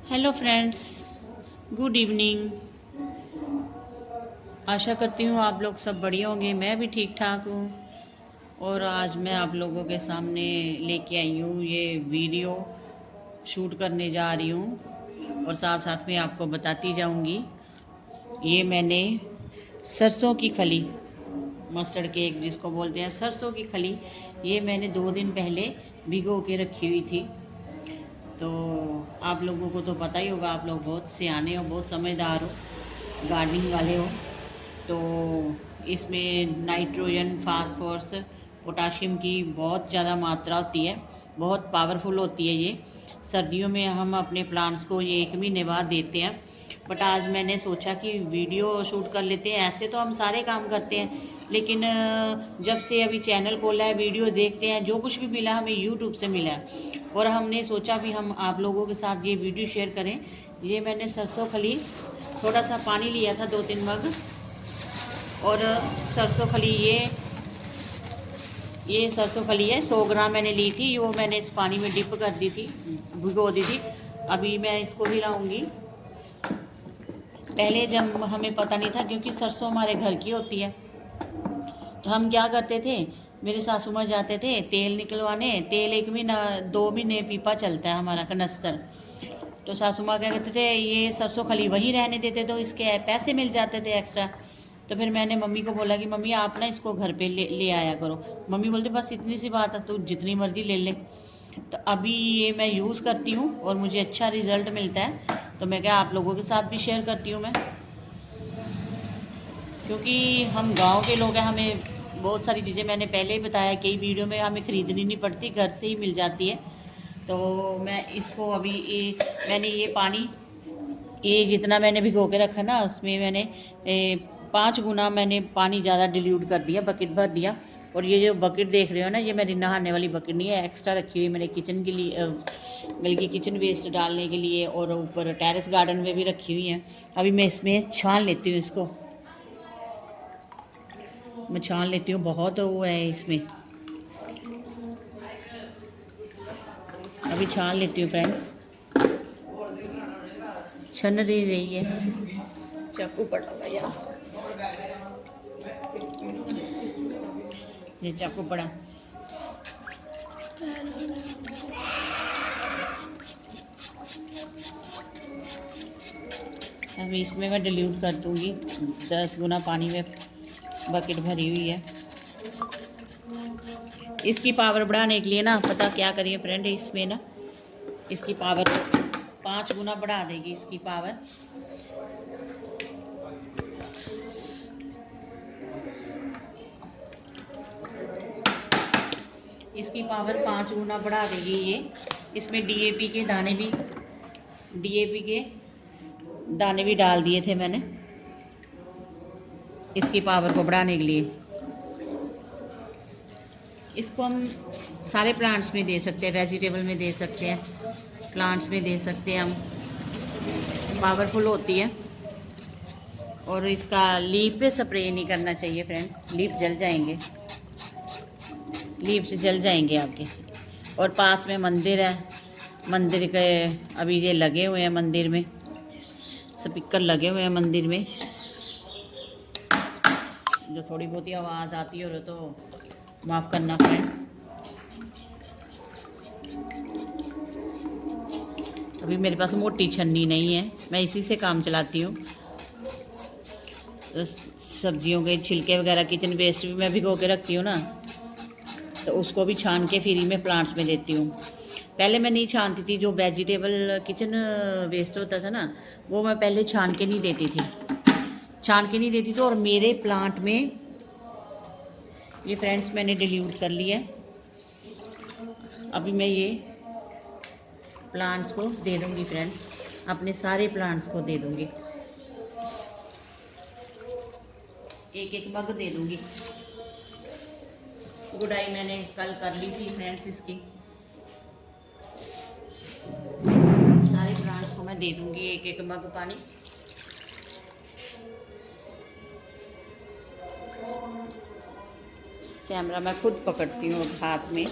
Hello friends, good evening. आशा करती हूँ आप लोग सब बढ़िया होंगे। मैं भी ठीक ठाक हूँ। और आज मैं आप लोगों के सामने लेके आई हूँ ये वीडियो शूट करने जा रही हूँ और साथ साथ में आपको बताती जाऊँगी। ये मैंने सरसों की खली, मस्टर्ड केक जिसको बोलते हैं, सरसों की खली, ये मैंने 2 दिन पहले भिगो के रखी हुई थी। तो आप लोगों को तो पता ही होगा, आप लोग बहुत सियाने हो, बहुत समझदार हो, गार्डनिंग वाले हो। तो इसमें नाइट्रोजन, फास्फोरस, पोटाशियम की बहुत ज़्यादा मात्रा होती है, बहुत पावरफुल होती है ये। सर्दियों में हम अपने प्लांट्स को ये 1 महीने बाद देते हैं। बट आज मैंने सोचा कि वीडियो शूट कर लेते हैं। ऐसे तो हम सारे काम करते हैं, लेकिन जब से अभी चैनल खोला है वीडियो देखते हैं, जो कुछ भी मिला हमें यूट्यूब से मिला है और हमने सोचा भी हम आप लोगों के साथ ये वीडियो शेयर करें। ये मैंने सरसों खली, थोड़ा सा पानी लिया था, 2-3 मग, और सरसों खली ये सरसों खली है, 100 ग्राम मैंने ली थी। वो मैंने इस पानी में डिप कर दी थी, भिगो दी थी। अभी मैं इसको हिलाऊंगी। पहले जब हमें पता नहीं था, क्योंकि सरसों हमारे घर की होती है, तो हम क्या करते थे, मेरे सासू माँ जाते थे तेल निकलवाने। तेल 1 महीना 2 महीने पीपा चलता है हमारा कनस्तर। तो सासू माँ क्या कहते थे, ये सरसों खली वहीं रहने देते तो इसके पैसे मिल जाते थे एक्स्ट्रा। तो फिर मैंने मम्मी को बोला कि मम्मी आप ना इसको घर पे ले आया करो। मम्मी बोलते बस इतनी सी बात है, तू जितनी मर्जी ले ले। तो अभी ये मैं यूज़ करती हूँ और मुझे अच्छा रिज़ल्ट मिलता है। तो मैं क्या आप लोगों के साथ भी शेयर करती हूँ मैं, क्योंकि हम गांव के लोग हैं, हमें बहुत सारी चीज़ें, मैंने पहले ही बताया कई वीडियो में, हमें ख़रीदनी नहीं पड़ती, घर से ही मिल जाती है। तो मैं इसको अभी मैंने ये पानी, ये जितना मैंने भिगो के रखा ना, उसमें मैंने 5 गुना मैंने पानी ज़्यादा डिल्यूट कर दिया, बकेट भर दिया। और ये जो बकेट देख रहे हो ना, ये मेरी नहाने वाली बकेट नहीं है, एक्स्ट्रा रखी हुई मैंने किचन के लिए, बल्कि किचन वेस्ट डालने के लिए, और ऊपर टेरेस गार्डन में भी रखी हुई है। अभी मैं इसमें छान लेती हूँ इसको, मैं छान लेती हूँ। बहुत वो है इसमें, अभी छान लेती हूँ फ्रेंड्स। छन रही है, चाकू पड़ा हुआ यार, ये चाकू पड़ा। अभी इसमें मैं डिल्यूट कर दूँगी, 10 गुना पानी में बकेट भरी हुई है। इसकी पावर बढ़ाने के लिए ना, पता क्या करिए फ्रेंड, इसमें ना इसकी पावर 5 गुना बढ़ा देगी इसकी पावर। इसकी पावर 5 गुना बढ़ा देगी ये। इसमें डीएपी के दाने भी डाल दिए थे मैंने, इसकी पावर को बढ़ाने के लिए। इसको हम सारे प्लांट्स में दे सकते हैं, वेजिटेबल में दे सकते हैं, प्लांट्स में दे सकते हैं हम, पावरफुल होती है। और इसका लीफ पे स्प्रे नहीं करना चाहिए फ्रेंड्स, लीफ जल जाएंगे, लीफ से जल जाएंगे आपके। और पास में मंदिर है, मंदिर के अभी ये लगे हुए हैं, मंदिर में स्पीकर लगे हुए हैं मंदिर में। जो थोड़ी बहुत ही आवाज़ आती हो तो माफ़ करना फ्रेंड्स। अभी मेरे पास मोटी छन्नी नहीं है, मैं इसी से काम चलाती हूँ। तो सब्जियों के छिलके वगैरह, किचन वेस्ट भी मैं भिगो के रखती हूँ ना, तो उसको भी छान के फिर ही मैं प्लांट्स में देती हूँ। पहले मैं नहीं छानती थी, जो वेजिटेबल किचन वेस्ट होता था ना, वो मैं पहले छान के नहीं देती थी, और मेरे प्लांट में ये फ्रेंड्स मैंने डिल्यूट कर लिया है। अभी मैं ये प्लांट्स को दे दूँगी फ्रेंड्स, अपने सारे प्लांट्स को दे दूँगी, एक मग दे दूँगी। गुड़ाई मैंने कल कर ली थी फ्रेंड्स इसकी। सारे प्लांट्स को मैं दे दूँगी एक मग पानी। कैमरा मैं खुद पकड़ती हूँ हाथ में।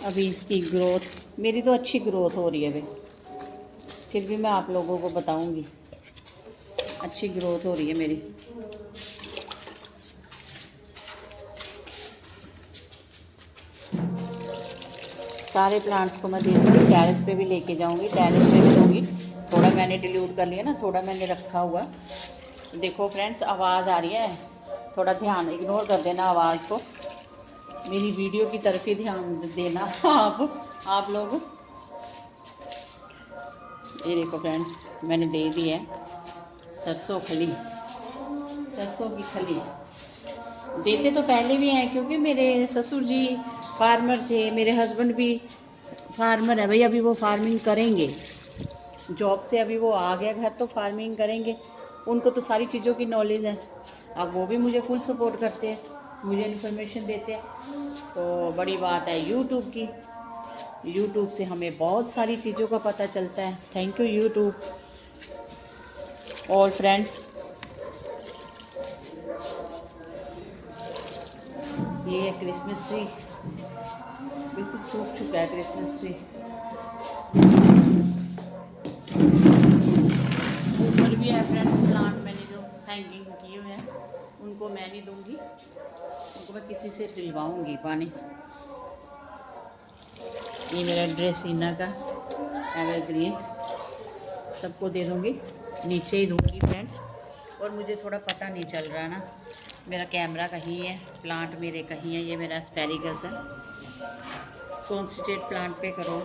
अभी इसकी ग्रोथ, मेरी तो अच्छी ग्रोथ हो रही है अभी, फिर भी मैं आप लोगों को बताऊंगी। अच्छी ग्रोथ हो रही है मेरी। सारे प्लांट्स को मैं दे दूँगी, टेरेस पे भी लेके जाऊँगी, टेरेस पे भी दूँगी। थोड़ा मैंने डिल्यूट कर लिया ना, थोड़ा मैंने रखा हुआ। देखो फ्रेंड्स, आवाज़ आ रही है, थोड़ा ध्यान, इग्नोर कर देना आवाज़ को, मेरी वीडियो की तरफ ही ध्यान देना आप लोग। ये देखो फ्रेंड्स, मैंने दे दी है सरसों खली, सरसों की खली। देते तो पहले भी हैं, क्योंकि मेरे ससुर जी फार्मर थे, मेरे हस्बैंड भी फार्मर है भाई। अभी वो फार्मिंग करेंगे, जॉब से अभी वो आ गया घर तो फार्मिंग करेंगे। उनको तो सारी चीज़ों की नॉलेज है। अब वो भी मुझे फुल सपोर्ट करते हैं, मुझे इन्फॉर्मेशन देते हैं। तो बड़ी बात है यूट्यूब की, यूट्यूब से हमें बहुत सारी चीज़ों का पता चलता है। Thank you YouTube. और फ्रेंड्स, ये है क्रिसमस ट्री, बिल्कुल सूख चुका है क्रिसमस ट्री। ऊपर भी है फ्रेंड्स प्लांट, मैंने जो हैंगिंग किए हुए हैं उनको मैं नहीं दूंगी, उनको मैं किसी से दिलवाऊंगी पानी। ये मेरा ड्रेसिना का एवरग्रीन, सबको दे दूंगी, नीचे ही दूंगी फ्रेंड्स। और मुझे थोड़ा पता नहीं चल रहा ना, मेरा कैमरा कहीं है, प्लांट मेरे कहीं है। ये मेरा एस्पेरिगस है, कॉन्सेंट्रेट प्लांट पे करो।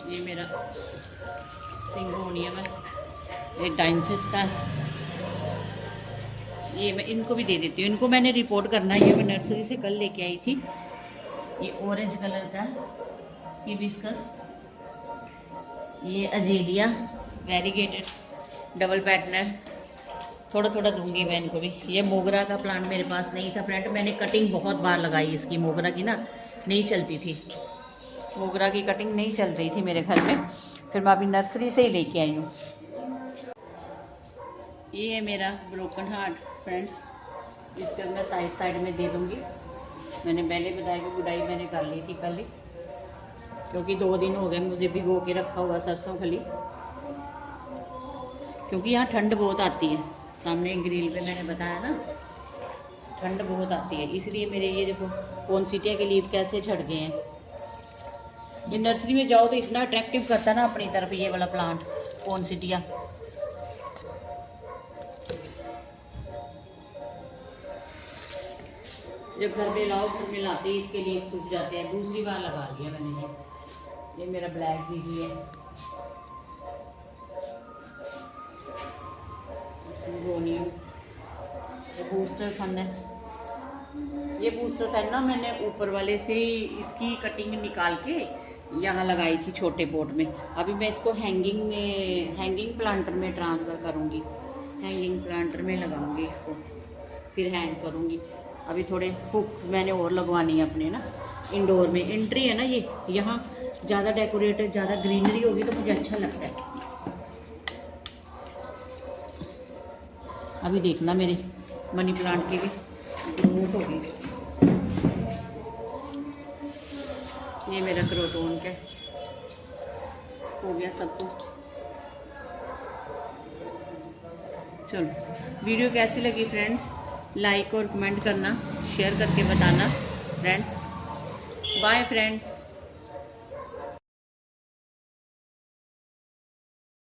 ये मेरा सिंगोनियम है, ये डाइंथिस का है। ये मैं इनको भी दे देती हूँ, इनको मैंने रिपोर्ट करना है। ये मैं नर्सरी से कल लेके आई थी। ये ऑरेंज कलर का हिबिस्कस, ये अजेलिया वेरीगेटेड डबल पैटर्नर, थोड़ा थोड़ा दूंगी मैं इनको भी। ये मोगरा का प्लांट मेरे पास नहीं था फ्रेंड, मैंने कटिंग बहुत बार लगाई इसकी, मोगरा की ना नहीं चलती थी, मोगरा की कटिंग नहीं चल रही थी मेरे घर में, फिर मैं अभी नर्सरी से ही लेके आई हूँ। ये है मेरा ब्रोकन हार्ट फ्रेंड्स, इसका मैं साइड साइड में दे दूँगी। मैंने पहले बताया कि गुडाई मैंने कर ली थी कल ही, क्योंकि 2 दिन हो गए मुझे भिगो के रखा हुआ सरसों खली, क्योंकि यहाँ ठंड बहुत आती है। सामने ग्रिल पे मैंने बताया ना, ठंड बहुत आती है, इसलिए मेरे ये देखो पोनसीटिया के लीफ कैसे झड़ गए हैं। ये नर्सरी में जाओ तो इतना अट्रैक्टिव करता है ना अपनी तरफ ये वाला प्लांट पोनसीटिया। जब घर पे लाओ, घर में लाते ही इसके लीफ सूख जाते हैं। दूसरी बार लगा लिया मैंने ये मेरा ब्लैक बीजी है, सिंगोनियम। ये बूस्टर फन है, ये बूस्टर फैन ना मैंने ऊपर वाले से इसकी कटिंग निकाल के यहाँ लगाई थी छोटे पॉट में। अभी मैं इसको हैंगिंग प्लांटर में ट्रांसफ़र करूँगी, हैंगिंग प्लांटर में लगाऊंगी इसको, फिर हैंग करूँगी। अभी थोड़े हुक्स मैंने और लगवानी है अपने ना इंडोर में। एंट्री है ना ये, यहाँ ज़्यादा डेकोरेटेड, ज़्यादा ग्रीनरी होगी तो मुझे अच्छा लगता है। अभी देखना मेरे मनी प्लांट की भी ग्रोथ होगी। ये मेरा क्रोटोन का हो गया सब कुछ। चलो, वीडियो कैसी लगी फ्रेंड्स, लाइक और कमेंट करना, शेयर करके बताना फ्रेंड्स। Bye friends.